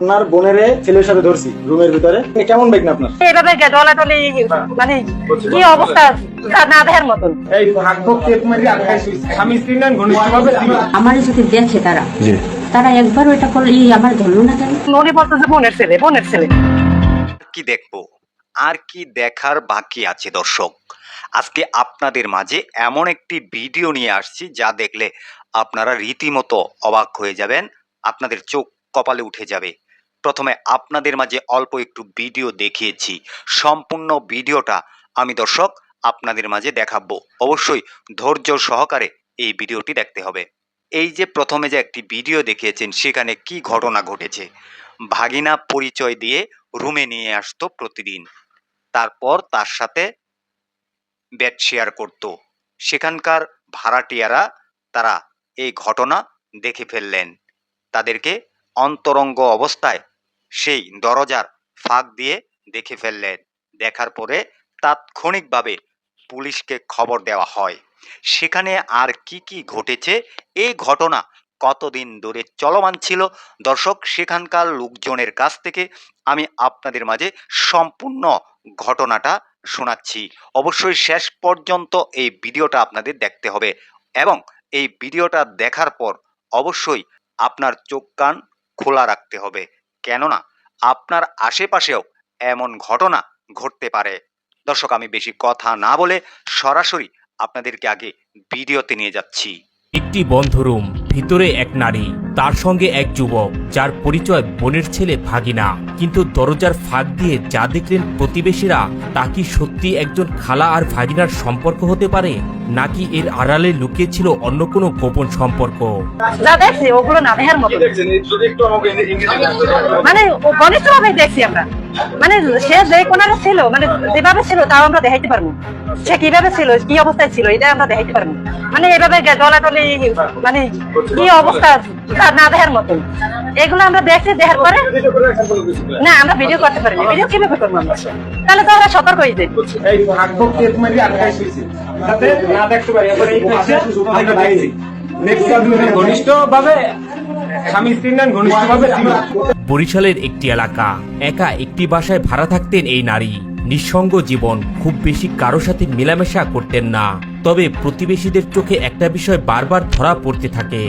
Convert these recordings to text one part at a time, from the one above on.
আপনার বোনেরে ছেলের সাথে ধরছি রুমের ভিতরে, কেমন বাইক না আপনার? এইভাবে ডলাডলি মানে কি অবস্থা না দেখার মতন। এই ভাগভোগ কেক মারি আটকাই শুইছে। স্বামী স্ত্রী না ঘনিষ্ঠভাবে ছিল। আমার যদি দেখে তারা একবার ওইটা করলে আমার ধরলো না কেন? মনে বলতো যে বোনের ছেলে। কি দেখবো আর কি দেখার বাকি আছে দর্শক, আজকে আপনাদের মাঝে এমন একটি ভিডিও নিয়ে আসছি যা দেখলে আপনারা রীতিমতো অবাক হয়ে যাবেন, আপনাদের চোখ কপালে উঠে যাবে। প্রথমে আপনাদের মাঝে অল্প একটু ভিডিও দেখিয়েছি, সম্পূর্ণ ভিডিওটা আমি দর্শক আপনাদের মাঝে দেখাবো। অবশ্যই ধৈর্য সহকারে এই ভিডিওটি দেখতে হবে। এই যে প্রথমে যে একটি ভিডিও দেখিয়েছেন সেখানে কি ঘটনা ঘটেছে। ভাগিনা পরিচয় দিয়ে রুমে নিয়ে আসতো প্রতিদিন, তারপর তার সাথে বেড শেয়ার করত। সেখানকার ভাড়াটিয়ারা তারা এই ঘটনা দেখে ফেললেন, তাদেরকে অন্তরঙ্গ অবস্থায় সেই দরজার ফাঁক দিয়ে দেখে ফেললেন। দেখার পরে তাৎক্ষণিকভাবে পুলিশকে খবর দেওয়া হয়। সেখানে আর কি কি ঘটেছে, এই ঘটনা কতদিন ধরে চলমান ছিল দর্শক, সেখানকার লোকজনের কাছ থেকে আমি আপনাদের মাঝে সম্পূর্ণ ঘটনাটা শোনাচ্ছি। অবশ্যই শেষ পর্যন্ত এই ভিডিওটা আপনাদের দেখতে হবে এবং এই ভিডিওটা দেখার পর অবশ্যই আপনার চোখ কান খোলা রাখতে হবে, কেননা আপনার আশেপাশেও এমন ঘটনা ঘটতে পারে। দর্শক, আমি বেশি কথা না বলে সরাসরি আপনাদেরকে আগে ভিডিওতে নিয়ে যাচ্ছি। একটি বন্ধ রুম, ভিতরে এক নারী, তার সঙ্গে এক যুবক যার পরিচয় বোনের ছেলে ভাগিনা। কিন্তু দরজার ফাঁক দিয়ে যা দেখলেন প্রতিবেশীরা, তা কি সত্যি একজন খালা আর ভাগিনার সম্পর্ক হতে পারে, নাকি এর আড়ালে লুকিয়ে ছিল অন্য কোনো গোপন সম্পর্ক? যা দেখছি ওগুলো না দেখার মতো। মানে ঘনিষ্ঠ ভাবে দেখছি আমরা, মানে সে যে কোনারে ছিল, মানে যেভাবে ছিল তাও আমরা দেখাইতে পারবো। সে কিভাবে ছিল, কি অবস্থায় ছিল, এটা আমরা দেখাইতে পারবো। মানে এভাবে ডলাডলি মানে কি অবস্থা না দেখার মতন। এগুলো আমরা দেখছি, দেখার পরে না আমরা ভিডিও করতে পারিনি। ভিডিও কিভাবে করবো আমরা? তাহলে তো আমরা সতর্ক হয়ে যাই। এই ভাগভোগ কেক মারি আটকাই শুইছে যাতে না দেখতে পারি। এখন এই পাশে আমরা দেখছি নেক্সট আপনি ঘনিষ্ঠভাবে স্বামী স্ত্রী না ঘনিষ্ঠভাবে ছিল। বরিশালের একটি এলাকা, একা একটি বাসায় ভাড়া থাকতেন এই নারী। নিঃসঙ্গ জীবন, খুব বেশি কারো সাথে মেলামেশা করতেন না। তবে প্রতিবেশীদের চোখে একটা বিষয় বারবার ধরা পড়তে থাকে।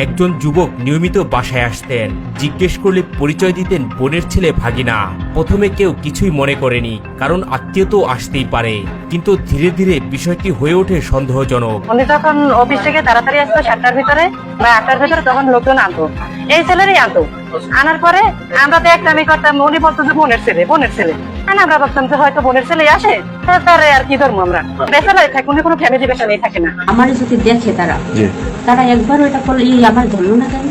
একজন যুবক নিয়মিত বাসায় আসতেন, জিজ্ঞেস করলে পরিচয় দিতেন বোনের ছেলে ভাগিনা। প্রথমে কেউ কিছুই মনে করেনি, কারণ আত্মীয় তো আসতেই পারে। কিন্তু ধীরে ধীরে বিষয়টি হয়ে ওঠে সন্দেহজনক। উনি যখন অফিস থেকে তাড়াতাড়ি আসতো 7টার ভিতরে বা 8টার ভিতরে, তখন লোকজন আনতো, এই ছেলেরই আনতো। আনার পরে আমরা দেখতাম এই করতাম, উনি বলতো যে বোনের ছেলে। আমরা ভাবতাম যে হয়তো বোনের ছেলে আসে, তারপরে আর কি ধরবো আমরা বেসালাই থাকি, উনি কোনো ফ্যামিলি বেসালাই থাকে না। আমার যদি দেখে তারা একবার ওইটা করলে আমার ধরলো না কেন?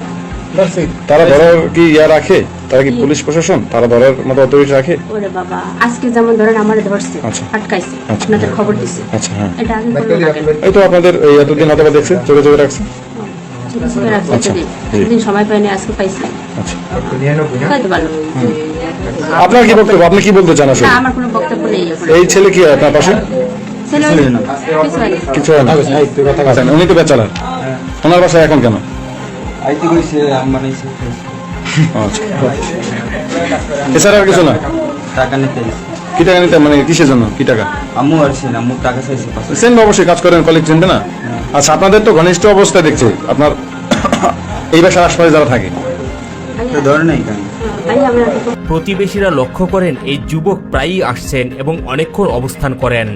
তারা ধরার কি রাখে? তারা কি পুলিশ প্রশাসন তারা ধরার মতো অথরিটি রাখে? ওরে বাবা, আজকে যেমন ধরেন আমার ধরছে, আটকাইছে, আপনাদের খবর দিছে। আচ্ছা, হ্যাঁ, এটা আগে করলো না কেন? এই তো আপনাদের এই এতদিন হয়তো দেখছে, চোখে চোখে রাখছে। এতদিন সময় পাইনি, আজকে পাইছি। আচ্ছা, হয়তো ভালো। আপনার কি বক্তব্য? আপনি কি বলতে চান আসলে? না, আমার কোনো বক্তব্য নেই। এই ছেলে কি আপনার পাশে? ছেলে কিছু হয় না। আচ্ছা, উনি তো বেচারা, ওনার বাসায় এখন কেন? আচ্ছা, এছাড়া আর কিছু না? টাকা নিতে কি টাকা নিতে, মানে কিসের জন্য, কি টাকা? আম্মু আসছে না, আম্মু টাকা চাইছে। সেন অবশ্যই কাজ করেন, কলিগ চিনবে না? আচ্ছা, আপনাদের তো ঘনিষ্ঠ অবস্থা দেখছে আপনার এই বাসার আশপাশে যারা থাকে, ধরে নাই কেন? প্রতিবেশীরা লক্ষ্য করেন এই যুবক প্রায়ই আসছেন এবং অনেকক্ষণ অবস্থান করেন।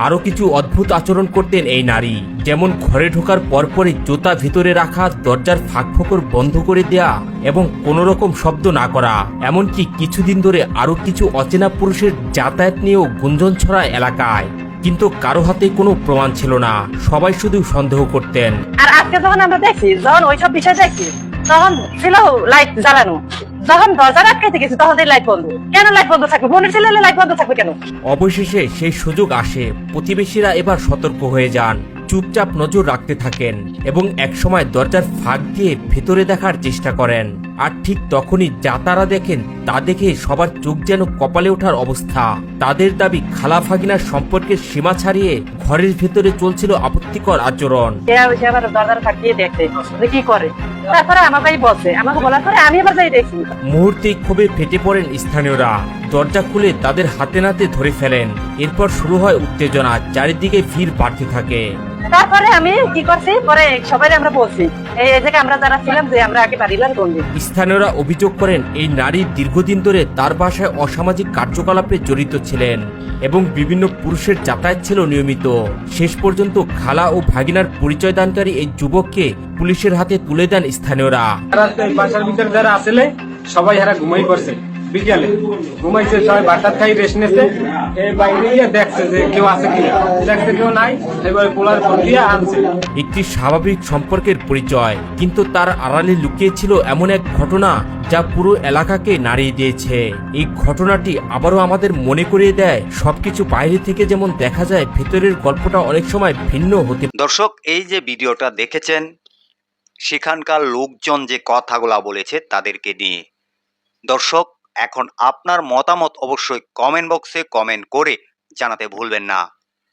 আরো কিছু অদ্ভুত আচরণ করতেন এই নারী, যেমন ঘরে ঢোকার পরপরই জুতা ভিতরে রাখা, দরজার ফাঁক ফোকর বন্ধ করে দেয়া এবং কোনো রকম শব্দ না করা। এমনকি কিছুদিন ধরে আরো কিছু অচেনা পুরুষের যাতায়াত নিয়েও গুঞ্জন ছড়ায় এলাকায়, কিন্তু কারো হাতে কোনো প্রমাণ ছিল না। সবাই শুধু সন্দেহ করতেন। আর আজকে যখন আমরা দেখছি, যখন ওইসব বিষয় দেখছি, তখন ছিল লাইট জ্বালানো। যখন দরজা আটকাইতে গেছি তখন লাইট বন্ধ। কেন লাইট বন্ধ থাকবে? বোনের ছেলে লাইট বন্ধ থাকবে কেন? অবশেষে সেই সুযোগ আসে। প্রতিবেশীরা এবার সতর্ক হয়ে যান, চুপচাপ নজর রাখতে থাকেন এবং একসময় দরজার ফাঁক দিয়ে ভেতরে দেখার চেষ্টা করেন। আর ঠিক তখনই যা তারা দেখেন, তা দেখে সবার চোখ যেন কপালে ওঠার অবস্থা। তাদের দাবি খালা ভাগিনার সম্পর্কের সীমা ছাড়িয়ে ঘরের ভেতরে চলছিল আপত্তিকর আচরণ। সে আবার দরজার ফাঁক দিয়ে দেখতে যে কি করে। তারপরে আমার ভাই বলছে, আমাকে বলার পরে আমি আবার যাই দেখি। মুহূর্তেই ক্ষোভে ফেটে পড়েন স্থানীয়রা, দরজা খুলে তাদের হাতে নাতে ধরে ফেলেন। এরপর শুরু হয় উত্তেজনা, চারিদিকে ভিড় বাড়তে থাকে। তারপরে আমি কি করছি, পরে সবাই আমরা বলছি এই জায়গায় আমরা যারা ছিলাম যে আমরা আগে বাড়িবার বন্দি। স্থানীয়রা অভিযোগ করেন এই নারী দীর্ঘদিন ধরে তার বাসায় অসামাজিক কার্যকলাপে জড়িত ছিলেন এবং বিভিন্ন পুরুষের যাতায়াত ছিল নিয়মিত। শেষ পর্যন্ত খালা ও ভাগিনার পরিচয় দানকারী এই যুবককে পুলিশের হাতে তুলে দেন স্থানীয়রা। বাসার ভিতরে যারা আসলে সবাই হারা ঘুমাই পড়ছে, বিকেলে ঘুমাইছে, সবাই বাটার খাই রেস্ট নিচ্ছে। এই বাইরে গিয়ে দেখছে যে কেউ আছে কিনা, দেখছে কেউ নাই, এবার পোলার ফোন দিয়ে আনছে। একটি স্বাভাবিক সম্পর্কের পরিচয়, কিন্তু তার আড়ালে লুকিয়ে ছিল এমন এক ঘটনা যা পুরো এলাকাকে নাড়িয়ে দিয়েছে। এই ঘটনাটি আবারও আমাদের মনে করিয়ে দেয়, সবকিছু বাইরে থেকে যেমন দেখা যায়, ভেতরের গল্পটা অনেক সময় ভিন্ন হতে। দর্শক, এই যে ভিডিওটা দেখেছেন, সেখানকার লোকজন যে কথাগুলা বলেছে তাদেরকে নিয়ে। দর্শক, এখন আপনার মতামত অবশ্যই কমেন্ট বক্সে কমেন্ট করে জানাতে ভুলবেন না।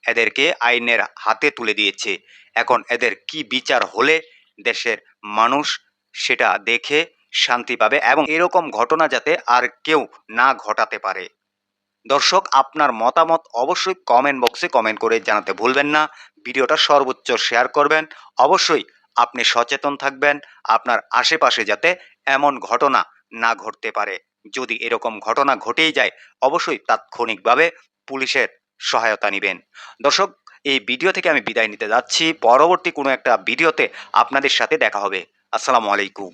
এদেরকে আইনের হাতে তুলে দিয়েছে, এখন এদের কি বিচার হলে দেশের মানুষ সেটা দেখে শান্তি পাবে এবং এরকম ঘটনা যাতে আর কেউ না ঘটাতে পারে। দর্শক, আপনার মতামত অবশ্যই কমেন্ট বক্সে কমেন্ট করে জানাতে ভুলবেন না। ভিডিওটা সর্বোচ্চ শেয়ার করবেন। অবশ্যই আপনি সচেতন থাকবেন, আপনার আশেপাশে যাতে এমন ঘটনা না ঘটতে পারে। যদি এরকম ঘটনা ঘটেই যায়, অবশ্যই তাৎক্ষণিকভাবে পুলিশের সহায়তা নেবেন। দর্শক, এই ভিডিও থেকে আমি বিদায় নিতে যাচ্ছি। পরবর্তী কোনো একটা ভিডিওতে আপনাদের সাথে দেখা হবে। আসসালামু আলাইকুম।